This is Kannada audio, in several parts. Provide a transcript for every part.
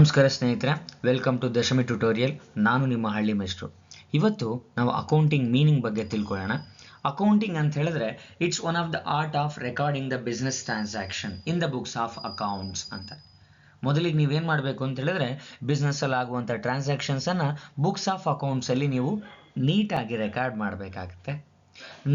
ನಮಸ್ಕಾರ ಸ್ನೇಹಿತರೆ, ವೆಲ್ಕಮ್ ಟು ದಶಮಿ ಟ್ಯುಟೋರಿಯಲ್. ನಾನು ನಿಮ್ಮ ಹಳ್ಳಿ ಮೇಷ್ಟ್ರು. ಇವತ್ತು ನಾವು ಅಕೌಂಟಿಂಗ್ ಮೀನಿಂಗ್ ಬಗ್ಗೆ ತಿಳ್ಕೊಳ್ಳೋಣ. ಅಕೌಂಟಿಂಗ್ ಅಂತ ಹೇಳಿದ್ರೆ it's one of the art of recording the business transaction in the books of accounts ಅಂತ. ಮೊದಲಿಗೆ ನೀವೇನು ಮಾಡಬೇಕು ಅಂತ ಹೇಳಿದ್ರೆ ಬಿಸ್ನೆಸ್ಸಲ್ಲಿ ಆಗುವಂಥ ಟ್ರಾನ್ಸಾಕ್ಷನ್ಸನ್ನು ಬುಕ್ಸ್ ಆಫ್ ಅಕೌಂಟ್ಸಲ್ಲಿ ನೀವು ನೀಟಾಗಿ ರೆಕಾರ್ಡ್ ಮಾಡಬೇಕಾಗುತ್ತೆ.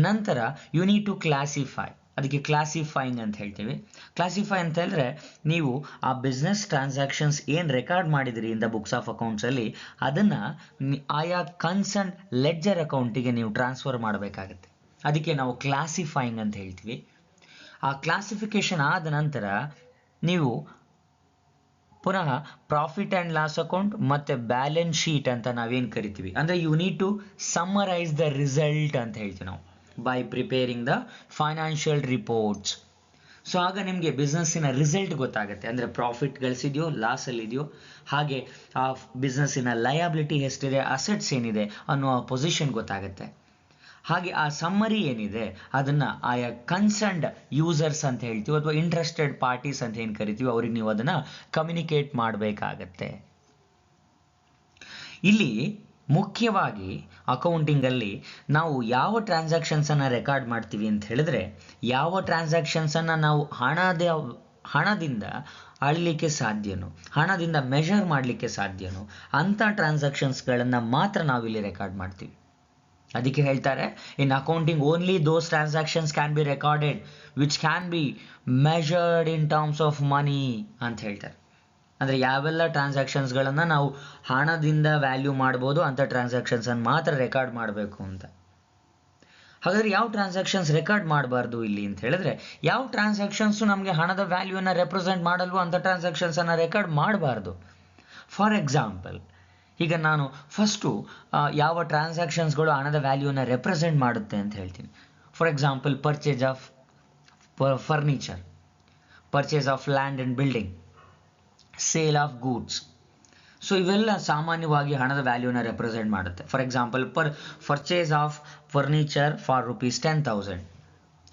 ನಂತರ ಯು ನೀಡ್ ಟು ಕ್ಲಾಸಿಫೈ, ಅದಕ್ಕೆ ಕ್ಲಾಸಿಫೈಯಿಂಗ್ ಅಂತ ಹೇಳ್ತೀವಿ. ಕ್ಲಾಸಿಫೈ ಅಂತ ಹೇಳಿದ್ರೆ ನೀವು ಆ ಬಿಸ್ನೆಸ್ ಟ್ರಾನ್ಸಾಕ್ಷನ್ಸ್ ಏನು ರೆಕಾರ್ಡ್ ಮಾಡಿದಿರಿ ಇನ್ ದ ಬುಕ್ಸ್ ಆಫ್ ಅಕೌಂಟ್ಸಲ್ಲಿ ಅದನ್ನು ಆಯಾ ಕನ್ಸರ್ನ್ ಲೆಡ್ಜರ್ ಅಕೌಂಟಿಗೆ ನೀವು ಟ್ರಾನ್ಸ್ಫರ್ ಮಾಡಬೇಕಾಗತ್ತೆ. ಅದಕ್ಕೆ ನಾವು ಕ್ಲಾಸಿಫೈಯಿಂಗ್ ಅಂತ ಹೇಳ್ತೀವಿ. ಆ ಕ್ಲಾಸಿಫಿಕೇಶನ್ ಆದ ನಂತರ ನೀವು ಪುನಃ ಪ್ರಾಫಿಟ್ ಆ್ಯಂಡ್ ಲಾಸ್ ಅಕೌಂಟ್ ಮತ್ತು ಬ್ಯಾಲೆನ್ಸ್ ಶೀಟ್ ಅಂತ ನಾವೇನು ಕರಿತೀವಿ, ಅಂದರೆ you need to summarise the result ಅಂತ ಹೇಳ್ತೀವಿ ನಾವು by preparing the financial reports. So ಆಗ ನಿಮಗೆ ಬಿಸ್ನೆಸ್ಸಿನ ರಿಸಲ್ಟ್ ಗೊತ್ತಾಗುತ್ತೆ, ಅಂದರೆ ಪ್ರಾಫಿಟ್ ಗಳಿಸಿದೆಯೋ ಲಾಸಲ್ಲಿದೆಯೋ, ಹಾಗೆ ಆ ಬಿಸ್ನೆಸ್ಸಿನ ಲಯಬಿಲಿಟಿ ಎಷ್ಟಿದೆ, ಅಸೆಟ್ಸ್ ಏನಿದೆ ಅನ್ನೋ ಪೊಸಿಷನ್ ಗೊತ್ತಾಗುತ್ತೆ. ಹಾಗೆ ಆ ಸಮ್ಮರಿ ಏನಿದೆ ಅದನ್ನು ಆಯಾ ಕನ್ಸರ್ನ್ಡ್ ಯೂಸರ್ಸ್ ಅಂತ ಹೇಳ್ತೀವಿ ಅಥವಾ ಇಂಟ್ರೆಸ್ಟೆಡ್ ಪಾರ್ಟೀಸ್ ಅಂತ ಏನು ಕರಿತೀವಿ ಅವ್ರಿಗೆ ನೀವು ಅದನ್ನು ಕಮ್ಯುನಿಕೇಟ್ ಮಾಡಬೇಕಾಗತ್ತೆ. ಇಲ್ಲಿ ಮುಖ್ಯವಾಗಿ ಅಕೌಂಟಿಂಗಲ್ಲಿ ನಾವು ಯಾವ ಟ್ರಾನ್ಸಾಕ್ಷನ್ಸನ್ನು ರೆಕಾರ್ಡ್ ಮಾಡ್ತೀವಿ ಅಂತ ಹೇಳಿದ್ರೆ, ಯಾವ ಟ್ರಾನ್ಸಾಕ್ಷನ್ಸನ್ನು ನಾವು ಹಣದಿಂದ ಅಳಲಿಕ್ಕೆ ಸಾಧ್ಯನೋ, ಹಣದಿಂದ ಮೆಷರ್ ಮಾಡಲಿಕ್ಕೆ ಸಾಧ್ಯನೋ ಅಂಥ ಟ್ರಾನ್ಸಾಕ್ಷನ್ಸ್ಗಳನ್ನು ಮಾತ್ರ ನಾವಿಲ್ಲಿ ರೆಕಾರ್ಡ್ ಮಾಡ್ತೀವಿ. ಅದಕ್ಕೆ ಹೇಳ್ತಾರೆ ಇನ್ accounting only those transactions can be recorded which can be measured in terms of money ಅಂತ ಹೇಳ್ತಾರೆ. ಅಂದರೆ ಯಾವೆಲ್ಲ ಟ್ರಾನ್ಸಾಕ್ಷನ್ಸ್ಗಳನ್ನು ನಾವು ಹಣದಿಂದ ವ್ಯಾಲ್ಯೂ ಮಾಡ್ಬೋದು ಅಂಥ ಟ್ರಾನ್ಸಾಕ್ಷನ್ಸನ್ನು ಮಾತ್ರ ರೆಕಾರ್ಡ್ ಮಾಡಬೇಕು ಅಂತ. ಹಾಗಾದರೆ ಯಾವ ಟ್ರಾನ್ಸಾಕ್ಷನ್ಸ್ ರೆಕಾರ್ಡ್ ಮಾಡಬಾರ್ದು ಇಲ್ಲಿ ಅಂತ ಹೇಳಿದ್ರೆ, ಯಾವ ಟ್ರಾನ್ಸಾಕ್ಷನ್ಸು ನಮಗೆ ಹಣದ ವ್ಯಾಲ್ಯೂನ ರೆಪ್ರೆಸೆಂಟ್ ಮಾಡಲ್ವೋ ಅಂಥ ಟ್ರಾನ್ಸಾಕ್ಷನ್ಸನ್ನು ರೆಕಾರ್ಡ್ ಮಾಡಬಾರ್ದು. ಫಾರ್ ಎಕ್ಸಾಂಪಲ್, ಈಗ ನಾನು ಫಸ್ಟು ಯಾವ ಟ್ರಾನ್ಸಾಕ್ಷನ್ಸ್ಗಳು ಹಣದ ವ್ಯಾಲ್ಯೂನ ರೆಪ್ರೆಸೆಂಟ್ ಮಾಡುತ್ತೆ ಅಂತ ಹೇಳ್ತೀನಿ. For example, purchase of furniture, purchase of land and building, sale of goods. So ಇವೆಲ್ಲ ಸಾಮಾನ್ಯವಾಗಿ ಹಣದ ವ್ಯಾಲ್ಯೂನ ರೆಪ್ರೆಸೆಂಟ್ ಮಾಡುತ್ತೆ. For example, purchase of furniture for ₹10,000.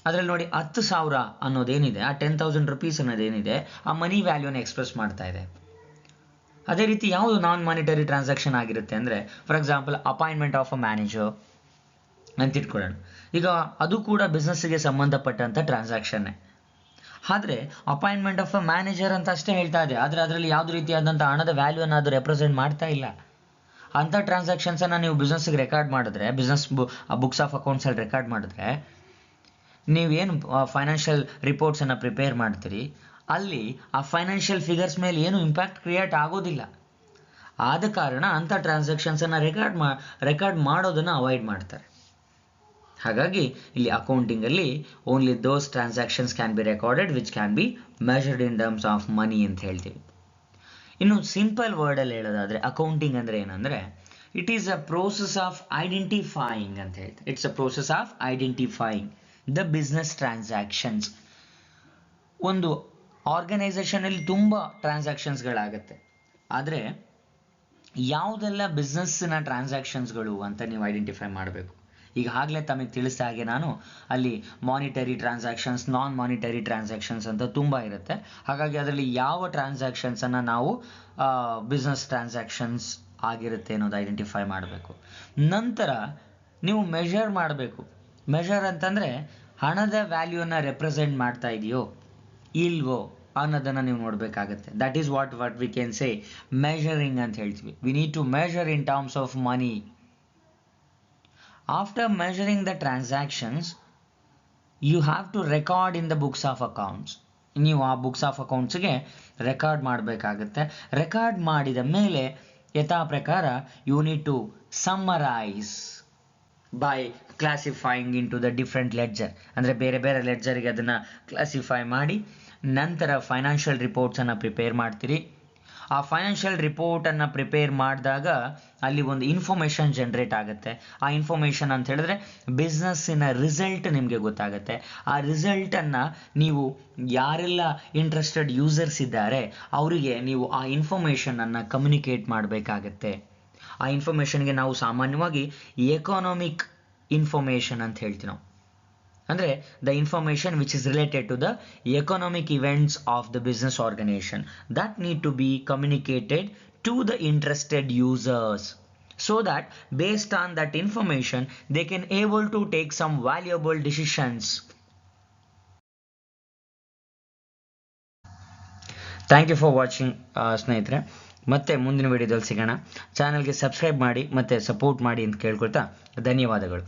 ಅದರಲ್ಲಿ ನೋಡಿ 10,000 ಅನ್ನೋದೇನಿದೆ, ಆ 10,000 rupees ಅನ್ನೋದೇನಿದೆ ಆ ಮನಿ ವ್ಯಾಲ್ಯೂನ ಎಕ್ಸ್ಪ್ರೆಸ್ ಮಾಡ್ತಾ ಇದೆ. ಅದೇ ರೀತಿ ಯಾವುದು ನಾನ್ ಮಾನಿಟರಿ ಟ್ರಾನ್ಸಾಕ್ಷನ್ ಆಗಿರುತ್ತೆ ಅಂದರೆ, for example appointment of a manager ಅಂತ ಇಟ್ಕೊಳ್ಳೋಣ. ಈಗ ಅದು ಕೂಡ ಬಿಸ್ನೆಸ್ಸಿಗೆ ಸಂಬಂಧಪಟ್ಟಂಥ ಟ್ರಾನ್ಸಾಕ್ಷನ್ನೇ. ಆದರೆ ಅಪಾಯಿಂಟ್ಮೆಂಟ್ ಆಫ್ ಅ ಮ್ಯಾನೇಜರ್ ಅಂತ ಅಷ್ಟೇ ಹೇಳ್ತಾ ಇದೆ, ಆದರೆ ಅದರಲ್ಲಿ ಯಾವುದೇ ರೀತಿಯಾದಂಥ ಹಣದ ವ್ಯಾಲ್ಯೂನ ಅದು ರೆಪ್ರೆಸೆಂಟ್ ಮಾಡ್ತಾ ಇಲ್ಲ. ಅಂಥ ಟ್ರಾನ್ಸಾಕ್ಷನ್ಸನ್ನು ನೀವು ಬಿಸ್ನೆಸ್ಸಿಗೆ ರೆಕಾರ್ಡ್ ಮಾಡಿದ್ರೆ, ಬುಕ್ಸ್ ಆಫ್ ಅಕೌಂಟ್ಸಲ್ಲಿ ರೆಕಾರ್ಡ್ ಮಾಡಿದ್ರೆ, ನೀವೇನು ಫೈನಾನ್ಷಿಯಲ್ ರಿಪೋರ್ಟ್ಸನ್ನು ಪ್ರಿಪೇರ್ ಮಾಡ್ತೀರಿ ಅಲ್ಲಿ ಆ ಫೈನಾನ್ಷಿಯಲ್ ಫಿಗರ್ಸ್ ಮೇಲೆ ಏನು ಇಂಪ್ಯಾಕ್ಟ್ ಕ್ರಿಯೇಟ್ ಆಗೋದಿಲ್ಲ. ಆದ ಕಾರಣ ಅಂಥ ಟ್ರಾನ್ಸಾಕ್ಷನ್ಸನ್ನು ರೆಕಾರ್ಡ್ ಮಾಡೋದನ್ನು ಅವಾಯ್ಡ್ ಮಾಡ್ತಾರೆ. ಹಾಗಾಗಿ ಇಲ್ಲಿ ಅಕೌಂಟಿಂಗಲ್ಲಿ only those transactions can be recorded which can be measured in terms of money ಅಂತ ಹೇಳ್ತೀವಿ. ಇನ್ನು ಸಿಂಪಲ್ ವರ್ಡಲ್ಲಿ ಹೇಳೋದಾದರೆ ಅಕೌಂಟಿಂಗ್ ಅಂದರೆ ಏನಂದರೆ, it is a process of identifying ಅಂತ ಹೇಳ್ತಾರೆ. It's a process of identifying the business transactions. ಒಂದು ಆರ್ಗನೈಸೇಷನಲ್ಲಿ ತುಂಬ ಟ್ರಾನ್ಸಾಕ್ಷನ್ಸ್ಗಳಾಗತ್ತೆ, ಆದರೆ ಯಾವುದೆಲ್ಲ ಬಿಸ್ನೆಸ್ಸಿನ ಟ್ರಾನ್ಸಾಕ್ಷನ್ಸ್ಗಳು ಅಂತ ನೀವು ಐಡೆಂಟಿಫೈ ಮಾಡಬೇಕು. ಈಗ ಆಗಲೇ ತಮಗೆ ತಿಳಿಸಿದ ಹಾಗೆ ನಾನು ಅಲ್ಲಿ ಮಾನಿಟರಿ ಟ್ರಾನ್ಸಾಕ್ಷನ್ಸ್, ನಾನ್ ಮಾನಿಟರಿ ಟ್ರಾನ್ಸಾಕ್ಷನ್ಸ್ ಅಂತ ತುಂಬ ಇರುತ್ತೆ. ಹಾಗಾಗಿ ಅದರಲ್ಲಿ ಯಾವ ಟ್ರಾನ್ಸಾಕ್ಷನ್ಸನ್ನು ನಾವು ಬಿಸ್ನೆಸ್ ಟ್ರಾನ್ಸಾಕ್ಷನ್ಸ್ ಆಗಿರುತ್ತೆ ಅನ್ನೋದು ಐಡೆಂಟಿಫೈ ಮಾಡಬೇಕು. ನಂತರ ನೀವು ಮೆಷರ್ ಮಾಡಬೇಕು. ಮೆಷರ್ ಅಂತಂದರೆ ಹಣದ ವ್ಯಾಲ್ಯೂನ ರೆಪ್ರೆಸೆಂಟ್ ಮಾಡ್ತಾ ಇದೆಯೋ ಇಲ್ವೋ ಅನ್ನೋದನ್ನು ನೀವು ನೋಡಬೇಕಾಗತ್ತೆ. That is what we can say measuring ಅಂತ ಹೇಳ್ತೀವಿ. We need to measure in terms of money. After measuring the transactions you have to record in the books of accounts. ನೀವು ಆ ಬುಕ್ಸ್ ಆಫ್ ಅಕೌಂಟ್ಸ್ಗೆ ರೆಕಾರ್ಡ್ ಮಾಡಬೇಕಾಗತ್ತೆ. ರೆಕಾರ್ಡ್ ಮಾಡಿದ ಮೇಲೆ ಯಥಾ ಪ್ರಕಾರ you need to summarise by classifying into the different ledger. ಅಂದರೆ ಬೇರೆ ಬೇರೆ ಲೆಡ್ಜರಿಗೆ ಅದನ್ನು ಕ್ಲಾಸಿಫೈ ಮಾಡಿ ನಂತರ ಫೈನಾನ್ಷಿಯಲ್ ರಿಪೋರ್ಟ್ಸನ್ನು ಪ್ರಿಪೇರ್ ಮಾಡ್ತೀರಿ. ಆ ಫೈನಾನ್ಷಿಯಲ್ ರಿಪೋರ್ಟನ್ನು ಪ್ರಿಪೇರ್ ಮಾಡಿದಾಗ ಅಲ್ಲಿ ಒಂದು ಇನ್ಫಾರ್ಮೇಷನ್ ಜನ್ರೇಟ್ ಆಗುತ್ತೆ. ಆ ಇನ್ಫಾರ್ಮೇಷನ್ ಅಂತ ಹೇಳಿದ್ರೆ ಬಿಸ್ನೆಸ್ಸಿನ ರಿಸಲ್ಟ್ ನಿಮಗೆ ಗೊತ್ತಾಗುತ್ತೆ. ಆ ರಿಸಲ್ಟನ್ನು ನೀವು ಯಾರೆಲ್ಲ ಇಂಟ್ರೆಸ್ಟೆಡ್ ಯೂಸರ್ಸ್ ಇದ್ದಾರೆ ಅವರಿಗೆ ನೀವು ಆ ಇನ್ಫಾರ್ಮೇಷನನ್ನು ಕಮ್ಯುನಿಕೇಟ್ ಮಾಡಬೇಕಾಗತ್ತೆ. ಆ ಇನ್ಫಾರ್ಮೇಷನ್ಗೆ ನಾವು ಸಾಮಾನ್ಯವಾಗಿ ಎಕಾನಮಿಕ್ ಇನ್ಫಾರ್ಮೇಷನ್ ಅಂತ ಹೇಳ್ತೀವಿ ನಾವು. ಅಂದರೆ the information which is related to the economic events of the business organisation that need to be communicated to the interested users so that based on that information they can able to take some valuable decisions. Thank you for watching ಸ್ನೇಹಿತರೆ. ಮತ್ತೆ ಮುಂದಿನ ವಿಡಿಯೋದಲ್ಲಿ ಸಿಗೋಣ. ಚಾನಲ್ಗೆ ಸಬ್ಸ್ಕ್ರೈಬ್ ಮಾಡಿ ಮತ್ತು ಸಪೋರ್ಟ್ ಮಾಡಿ ಅಂತ ಕೇಳ್ಕೊಳ್ತಾ ಧನ್ಯವಾದಗಳು.